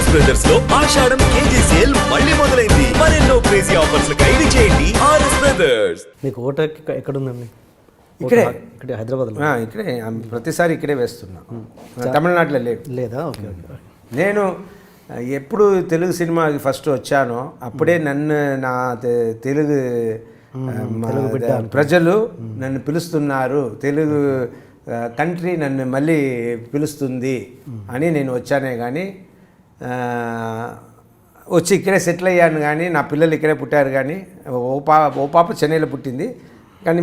RS brothers లో ఆషాఢం KG sale మళ్ళీ మొదలైంది. మరెన్నో క్రేజీ ఆఫర్స్ ఖైదీ చేయండి ఆర్ఎస్ బ్రదర్స్. మీకు ఓట ఎక్కడ ఉందండి? ఇక్కడే హైదరాబాద్లో. ఇక్కడే ప్రతిసారి ఇక్కడే వేస్తున్నా. తమిళనాడులో లేదా? Okay okay. నేను ఎప్పుడు తెలుగు సినిమాకి ఫస్ట్ వచ్చానో అప్పుడే నన్ను నా తెలుగు ప్రజలు నన్ను పిలుస్తున్నారు, తెలుగు కంట్రీ నన్ను మళ్ళీ పిలుస్తుంది అని నేను వచ్చానే కానీ వచ్చి ఇక్కడే సెటిల్ అయ్యాను. కానీ నా పిల్లలు ఇక్కడే పుట్టారు. కానీ ఓ పాప చెన్నైలో పుట్టింది, కానీ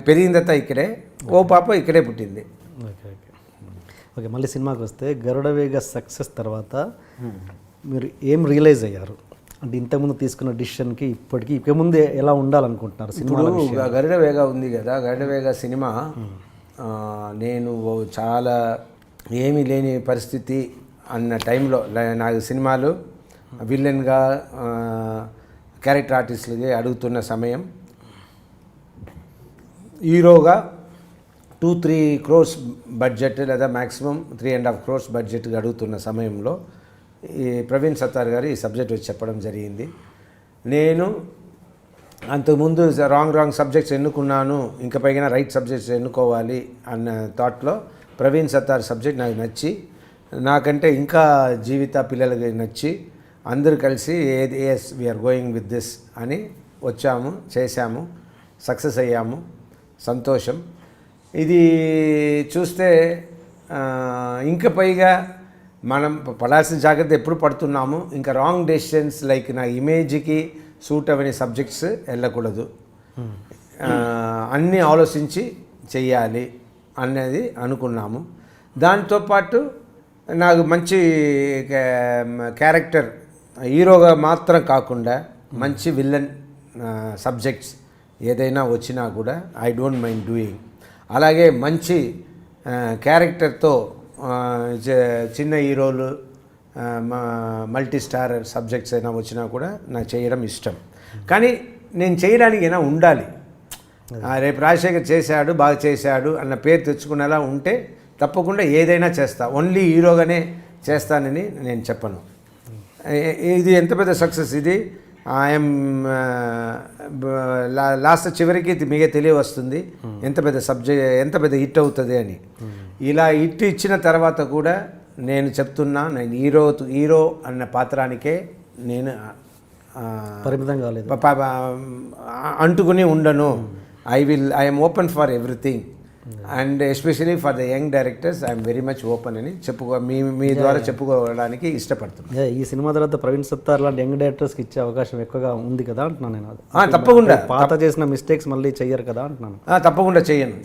పెరిగిందంతా ఇక్కడే. ఓ పాప ఇక్కడే పుట్టింది. Okay okay okay. మళ్ళీ సినిమాకి వస్తే గరుడవేగ సక్సెస్ తర్వాత మీరు ఏం రియలైజ్ అయ్యారు? అంటే ఇంతకుముందు తీసుకున్న డిసిషన్కి ఇప్పటికీ ఇక ముందు ఎలా ఉండాలనుకుంటున్నారు సినిమాలో? గరుడవేగ ఉంది కదా, గరుడవేగ సినిమా నేను చాలా ఏమీ లేని పరిస్థితి అన్న టైంలో నాకు సినిమాలు విలన్గా క్యారెక్టర్ ఆర్టిస్టులకి అడుగుతున్న సమయం, హీరోగా 2-3 crores బడ్జెట్ లేదా మ్యాక్సిమం 3.5 crores బడ్జెట్గా అడుగుతున్న సమయంలో ఈ ప్రవీణ్ సత్తార్ గారు ఈ సబ్జెక్ట్ వచ్చి చెప్పడం జరిగింది. నేను అంతకుముందు రాంగ్ సబ్జెక్ట్స్ ఎన్నుకున్నాను, ఇంకా పైగా రైట్ సబ్జెక్ట్స్ ఎన్నుకోవాలి అన్న థాట్లో ప్రవీణ్ సత్తార్ సబ్జెక్ట్ నాకు నచ్చి, నాకంటే ఇంకా జీవిత పిల్లలకి నచ్చి అందరూ కలిసి yes we're going with this అని వచ్చాము, చేశాము, సక్సెస్ అయ్యాము. సంతోషం. ఇది చూస్తే ఇంకా పైగా మనం పడాల్సిన జాగ్రత్త ఎప్పుడు పడుతున్నాము. ఇంకా రాంగ్ డెసిషన్స్ లైక్ నా ఇమేజ్కి సూట్ అవని సబ్జెక్ట్స్ వెళ్ళకూడదు, అన్నీ ఆలోచించి చెయ్యాలి అనేది అనుకున్నాము. దాంతోపాటు నాకు మంచి క్యారెక్టర్, హీరోగా మాత్రం కాకుండా మంచి విలన్ సబ్జెక్ట్స్ ఏదైనా వచ్చినా కూడా ఐ డోంట్ మైండ్ డూయింగ్. అలాగే మంచి క్యారెక్టర్తో చిన్న హీరోలు మల్టీ స్టార్ సబ్జెక్ట్స్ అయినా వచ్చినా కూడా నాకు చేయడం ఇష్టం. కానీ నేను చేయడానికి అయినా ఉండాలి. రేపు రాజశేఖర్ చేశాడు, బాగా చేశాడు అన్న పేరు తెచ్చుకునేలా ఉంటే తప్పకుండా ఏదైనా చేస్తా. ఓన్లీ హీరోగానే చేస్తానని నేను చెప్పను. ఇది ఎంత పెద్ద సక్సెస్ ఇది. ఐఎమ్ లాస్ట్ చివరికి మీకే తెలియవస్తుంది ఎంత పెద్ద ఎంత పెద్ద హిట్ అవుతుంది అని. ఇలా హిట్ ఇచ్చిన తర్వాత కూడా నేను చెప్తున్నా, నేను హీరో అన్న పాత్రానికే నేను పరిమితం కాలేదు, అంటుకుని ఉండను. I'm open for everything and especially for the young directors I'm very much open అని మీ ద్వారా చెప్పుకోవడానికి ఇష్టపడుతున్నాను. ఈ సినిమా తర్వాత ప్రవీణ్ సత్తార్ లాంటి యంగ్ డైరెక్టర్స్కి ఇచ్చే అవకాశం ఎక్కువగా ఉంది కదా అంటున్నాను నేను. తప్పకుండా. పాత చేసిన మిస్టేక్స్ మళ్ళీ చెయ్యరు కదా అంటున్నాను. తప్పకుండా చేయను.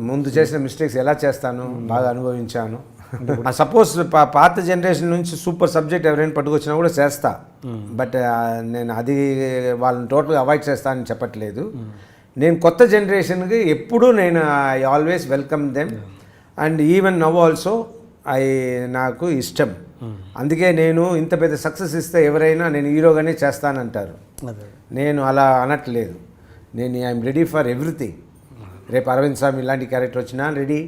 ముందు చేసిన మిస్టేక్స్ ఎలా చేస్తాను బాగా అనుభవించాను. సపోజ్ పాత జనరేషన్ నుంచి సూపర్ సబ్జెక్ట్ ఎవరైనా పట్టుకొచ్చినా కూడా చేస్తా. బట్ నేను అది వాళ్ళని టోటల్గా అవాయిడ్ చేస్తానని చెప్పట్లేదు. నేను కొత్త జనరేషన్కి ఎప్పుడూ నేను I always welcome them and even now also నాకు ఇష్టం. అందుకే నేను ఇంత పెద్ద సక్సెస్ ఇస్తే ఎవరైనా నేను హీరోగానే చేస్తానంటారు. నేను అలా అనట్లేదు. నేను ఐఎమ్ రెడీ ఫర్ ఎవ్రీథింగ్. రేపు అరవింద్ స్వామి ఇలాంటి క్యారెక్టర్ వచ్చినా రెడీ.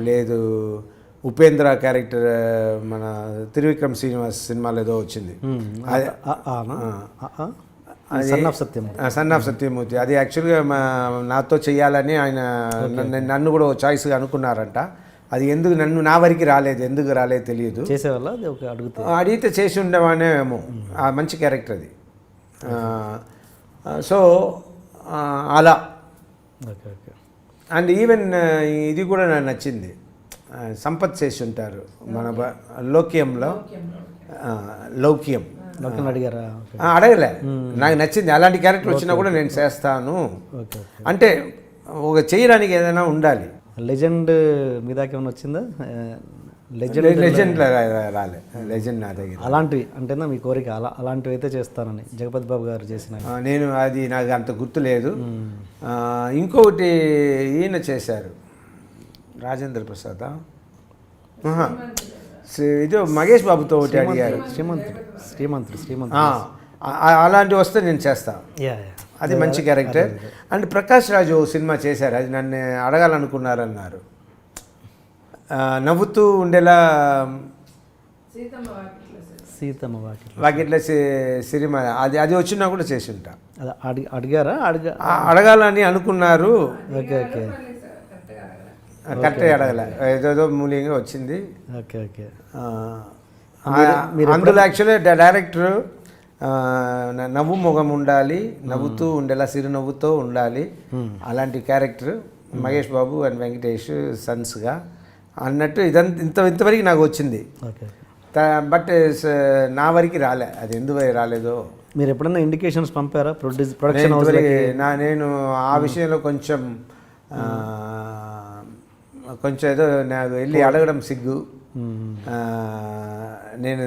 లేదు ఉపేంద్ర క్యారెక్టర్ మన త్రివిక్రమ్ శ్రీనివాస్ సినిమాలో ఏదో వచ్చింది, సన్ ఆఫ్ సత్యమూర్తి. అది యాక్చువల్గా నాతో చెయ్యాలని ఆయన నన్ను కూడా చాయిస్గా అనుకున్నారంట. అది ఎందుకు నా వరకు రాలేదు, ఎందుకు రాలేదు తెలియదు. చేసేవాళ్ళ అడిగితే చేసి ఉండేవానేమో. మంచి క్యారెక్టర్ అది. సో అలా. అండ్ ఈవెన్ ఇది కూడా నాకు నచ్చింది, సంపత్ చేసి ఉంటారు మన లౌక్యంలో. అడగలే, నాకు నచ్చింది. అలాంటి క్యారెక్టర్ వచ్చినా కూడా నేను చేస్తాను. అంటే ఒక చేయడానికి ఏదైనా ఉండాలి. లెజెండ్ మీ దాకా ఏమైనా వచ్చిందా? లెజెండ్ రాలే. లెజెండ్ నా దగ్గర అలాంటివి అంటేనా మీ కోరిక? అలాంటివి అయితే చేస్తానని జగపతి బాబు గారు చేసిన నేను అది నాకు అంత గుర్తు లేదు. ఇంకొకటి ఈయన చేశారు, రాజేంద్ర ప్రసాద్. ఇది మహేష్ బాబుతో ఒకటి అడిగారు, శ్రీమంతుడు. అలాంటివి వస్తే నేను చేస్తాను. అది మంచి character. And Prakash Raju cinema చేశారు, అది నన్ను అడగాలనుకున్నారన్నారు. నవ్వుతూ ఉండేలా సీతమ్మ వాకిట్లో వాకిట్ల సిరిమ అది వచ్చినా కూడా చేసి ఉంటా. అది అడిగారా? అడగాలని అనుకున్నారు, ఓకే ఓకే కరెక్టే అడగల, ఏదో మూల్యంగా వచ్చింది. ఓకే ఓకే అందులో యాక్చువల్లీ డైరెక్టర్ నవ్వు ముఖం ఉండాలి, నవ్వుతూ ఉండేలా చిరునవ్వుతో ఉండాలి, అలాంటి క్యారెక్టర్ మహేష్ బాబు అండ్ వెంకటేష్ సన్స్గా అన్నట్టు ఇంతవరకు నాకు వచ్చింది. ఓకే బట్ నా వరకు రాలే, అది ఎందుకు రాలేదో. మీరు ఎప్పుడన్నా ఇండికేషన్స్ పంపారా ప్రొడక్షన్ హౌస్? నేను ఆ విషయంలో కొంచెం ఏదో నాకు వెళ్ళి అడగడం సిగ్గు. నేను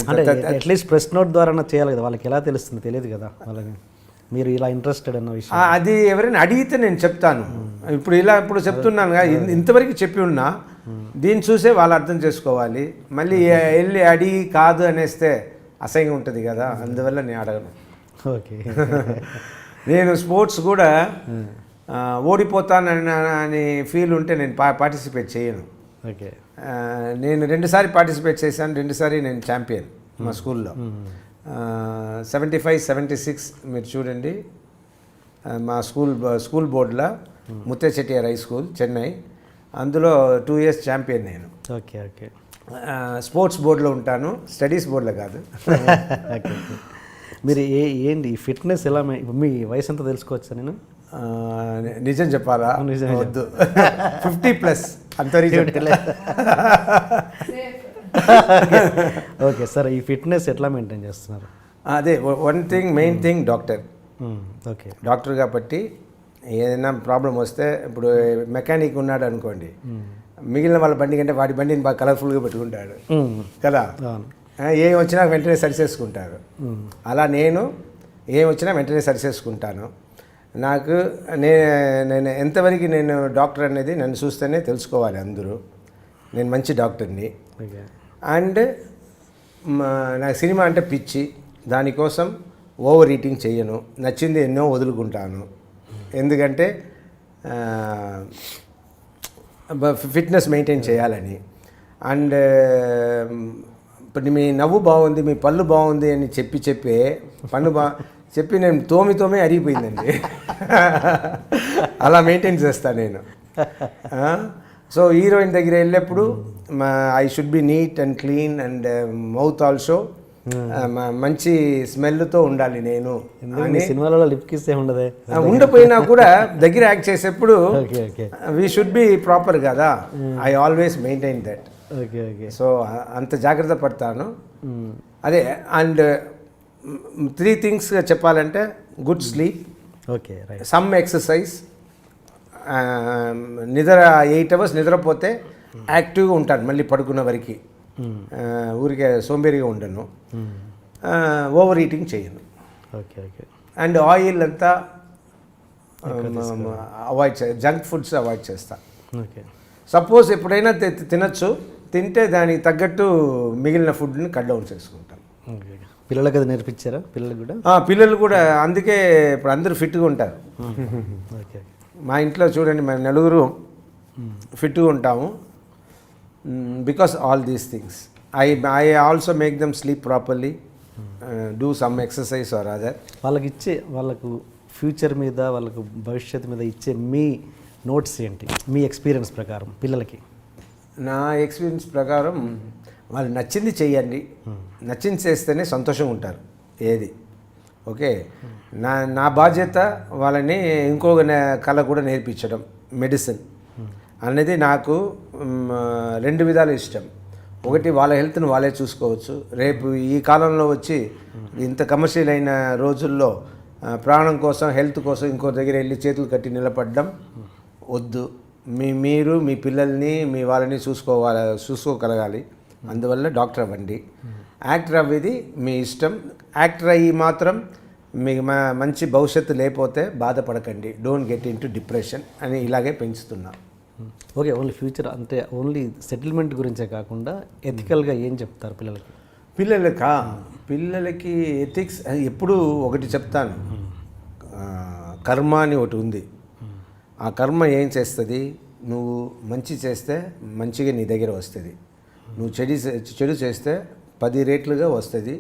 అట్లీస్ట్ ప్రెస్ నోట్ ద్వారా చేయాలి కదా, వాళ్ళకి ఎలా తెలుస్తుంది? తెలియదు కదా వాళ్ళకి మీరు ఇలా ఇంట్రెస్టెడ్ అన్న విషయం. అది ఎవరైనా అడిగితే నేను చెప్తాను. ఇప్పుడు చెప్తున్నాను కదా, ఇంతవరకు చెప్పి ఉన్నా, దీన్ని చూసే వాళ్ళు అర్థం చేసుకోవాలి. మళ్ళీ వెళ్ళి అడిగి కాదు అనేస్తే అసహ్యంగా ఉంటుంది కదా, అందువల్ల నేను అడగను. ఓకే నేను స్పోర్ట్స్ కూడా ఓడిపోతానని ఫీల్ ఉంటే నేను పార్టిసిపేట్ చేయను. ఓకే నేను 2 సారి పార్టిసిపేట్ చేశాను, 2 సారి నేను ఛాంపియన్ మా స్కూల్లో. 75-76 మీరు చూడండి, మా స్కూల్ బోర్డులో ముత్తే చెట్టియార్ హై స్కూల్ చెన్నై, అందులో 2 years ఛాంపియన్ నేను. ఓకే ఓకే స్పోర్ట్స్ బోర్డులో ఉంటాను, స్టడీస్ బోర్డులో కాదు. ఓకే మీరు ఏంటి ఈ ఫిట్నెస్ ఎలా? మీ వయసు ఎంత తెలుసుకోవచ్చా నేను? నిజం చెప్పాలా? వద్దు, 50+ అంతవరకు. ఓకే సార్, ఈ ఫిట్నెస్ ఎట్లా మెయింటైన్ చేస్తున్నారు? అదే main thing doctor. Okay doctor కాబట్టి ఏదైనా ప్రాబ్లం వస్తే, ఇప్పుడు మెకానిక్ ఉన్నాడు అనుకోండి, మిగిలిన వాళ్ళ బండి కంటే వాడి బండిని బాగా కలర్ఫుల్గా పెట్టుకుంటాడు కదా, ఏం వచ్చినా వెంటనే సరిచేసుకుంటారు. అలా నేను ఏం వచ్చినా వెంటనే సరిచేసుకుంటాను. నాకు నేను ఎంతవరకు నేను డాక్టర్ అనేది నన్ను చూస్తేనే తెలుసుకోవాలి అందరూ, నేను మంచి డాక్టర్ని. అండ్ నాకు సినిమా అంటే పిచ్చి, దానికోసం ఓవర్ ఈటింగ్ చెయ్యను, నచ్చింది ఎన్నో వదులుకుంటాను. ఎందుకంటే ఫిట్నెస్ మెయింటైన్ చేయాలని. అండ్ ఇప్పుడు మీ నవ్వు బాగుంది, మీ పళ్ళు బాగుంది అని చెప్పి నేను తోమి అరిగిపోయిందండి. అలా మెయింటైన్ చేస్తాను నేను. సో హీరోయిన్ దగ్గర వెళ్ళేప్పుడు I should be neat and clean and mouth also మంచి స్మెల్తో ఉండాలి నేను. సినిమాలలో లిప్ కిస్ ఉండదే, ఉండపోయినా కూడా దగ్గర యాక్ట్ చేసేప్పుడు వీ షుడ్ బి ప్రాపర్ కదా. I always maintain that. So అంత జాగ్రత్త పడతాను. అదే అండ్ 3 things చెప్పాలంటే, good sleep, okay some exercise, నిద్ర 8 hours నిద్రపోతే యాక్టివ్గా ఉంటాను మళ్ళీ పడుకున్న వరకు. ఊరికే సోంబేరిగా ఉండను. ఓవర్ ఈటింగ్ చేయను. ఓకే ఓకే అండ్ ఆయిల్ అంతా అవాయిడ్ జంక్ ఫుడ్స్ అవాయిడ్ చేస్తా. ఓకే సపోజ్ ఎప్పుడైనా తినచ్చు, తింటే దానికి తగ్గట్టు మిగిలిన ఫుడ్ని కట్ డౌన్ చేసుకుంటాం. పిల్లలకి అది నేర్పించారా? పిల్లలు కూడా పిల్లలు కూడా అందుకే ఇప్పుడు అందరూ ఫిట్గా ఉంటారు. ఓకే మా ఇంట్లో చూడండి, మేము 9 ఫిట్గా ఉంటాము. Because all these things I also make them sleep properly, do some exercise or other. వాళ్ళకు ఫ్యూచర్ మీద, వాళ్ళకు భవిష్యత్తు మీద ఇచ్చే మీ నోట్స్ ఏంటి మీ ఎక్స్పీరియన్స్ ప్రకారం పిల్లలకి? నా ఎక్స్పీరియన్స్ ప్రకారం వాళ్ళు నచ్చింది చెయ్యండి, నచ్చింది చేస్తేనే సంతోషంగా ఉంటారు ఏది. ఓకే, నా బాధ్యత వాళ్ళని ఇంకొక కళ కూడా నేర్పించడం. మెడిసిన్ అనేది నాకు 2 విధాలు ఇష్టం. ఒకటి, వాళ్ళ హెల్త్ని వాళ్ళే చూసుకోవచ్చు. రేపు ఈ కాలంలో వచ్చి ఇంత కమర్షియల్ అయిన రోజుల్లో ప్రాణం కోసం, హెల్త్ కోసం ఇంకో దగ్గర వెళ్ళి చేతులు కట్టి నిలబడడం వద్దు. మీరు మీ పిల్లల్ని, మీ వాళ్ళని చూసుకోగలగాలి. అందువల్ల డాక్టర్ అవ్వండి. యాక్టర్ అవ్వేది మీ ఇష్టం. యాక్టర్ అయ్యి మాత్రం మీకు మంచి భవిష్యత్తు లేకపోతే బాధపడకండి. Don't get in to depression అని ఇలాగే పెంచుతున్నా. ఓకే, ఓన్లీ ఫ్యూచర్ అంటే ఓన్లీ సెటిల్మెంట్ గురించే కాకుండా ఎథికల్గా ఏం చెప్తారు పిల్లలకి? పిల్లలకి ఎథిక్స్ ఎప్పుడు ఒకటి చెప్తాను, కర్మ అని ఒకటి ఉంది. ఆ కర్మ ఏం చేస్తుంది? నువ్వు మంచి చేస్తే మంచిగా నీ దగ్గర వస్తుంది, నువ్వు చెడు చేస్తే 10 రెట్లుగా వస్తుంది.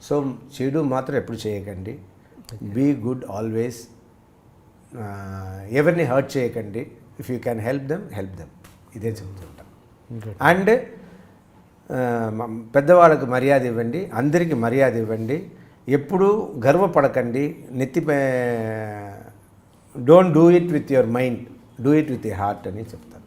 సో చెడు మాత్రం ఎప్పుడు చేయకండి. Be good always. ఎవరిని హర్ట్ చేయకండి. If you can help them ఇదే చెప్తుంటాం. అండ్ పెద్దవాళ్ళకు మర్యాద ఇవ్వండి, అందరికీ మర్యాద ఇవ్వండి. ఎప్పుడూ గర్వపడకండి. Don't do it with your mind, do it with your heart అని చెప్తాను.